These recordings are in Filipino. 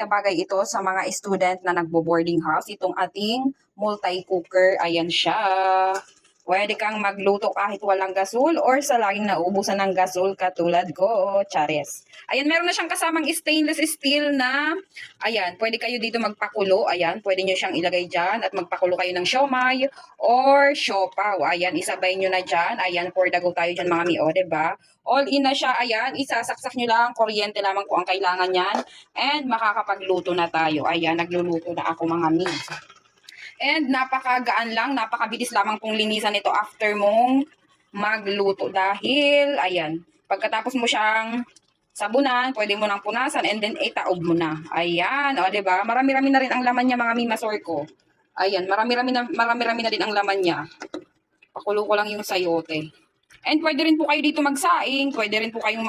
na bagay ito sa mga student na nagbo-boarding house. Itong ating multi-cooker. Ayan siya. Pwede kang magluto kahit walang gasol or sa laging nauubusan ng gasol katulad ko. Chares. Ayan, meron na siyang kasamang stainless steel na, ayan, pwede kayo dito magpakulo. Ayan, pwede nyo siyang ilagay dyan at magpakulo kayo ng siomay or siopaw. Ayan, isabay nyo na dyan. Ayan, for the go tayo dyan mga mi, o, diba? All in na siya. Ayan, isasaksak nyo lang. Kuryente lamang po ang kailangan yan. And makakapagluto na tayo. Ayan, nagluluto na ako mga mi. And napakagaan lang, napakabilis lamang pong linisan ito after mong magluto. Dahil, ayan, pagkatapos mo siyang sabunan, pwede mo nang punasan and then itaob mo na. Ayan, o, diba? Marami-rami na rin ang laman niya mga mimasor ko. Ayan, marami-rami na din ang laman niya. Pakulo ko lang yung sayote. And pwede rin po kayo dito magsaing, pwede rin po kayong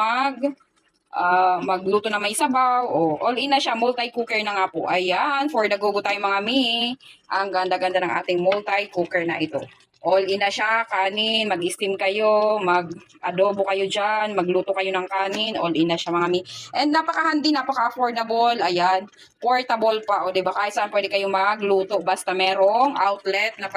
magluto na may sabaw. O, all in na siya. Multi-cooker na nga po. Ayan. For the go tayo mga mi. Ang ganda-ganda ng ating multi-cooker na ito. All in na siya. Kanin. Mag-steam kayo. Mag-adobo kayo dyan. Magluto kayo ng kanin. All in na siya mga mi. And napaka-handy. Napaka-affordable. Ayan. Portable pa. O, diba? Kahit saan pwede kayo magluto. Basta merong outlet na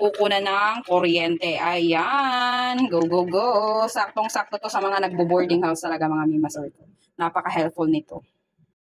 kukunan ng kuryente. Ayan. Go, go, go. Saktong-sakto to sa mga nagbo-boarding house talaga mga mimasor ko. Napaka-helpful nito.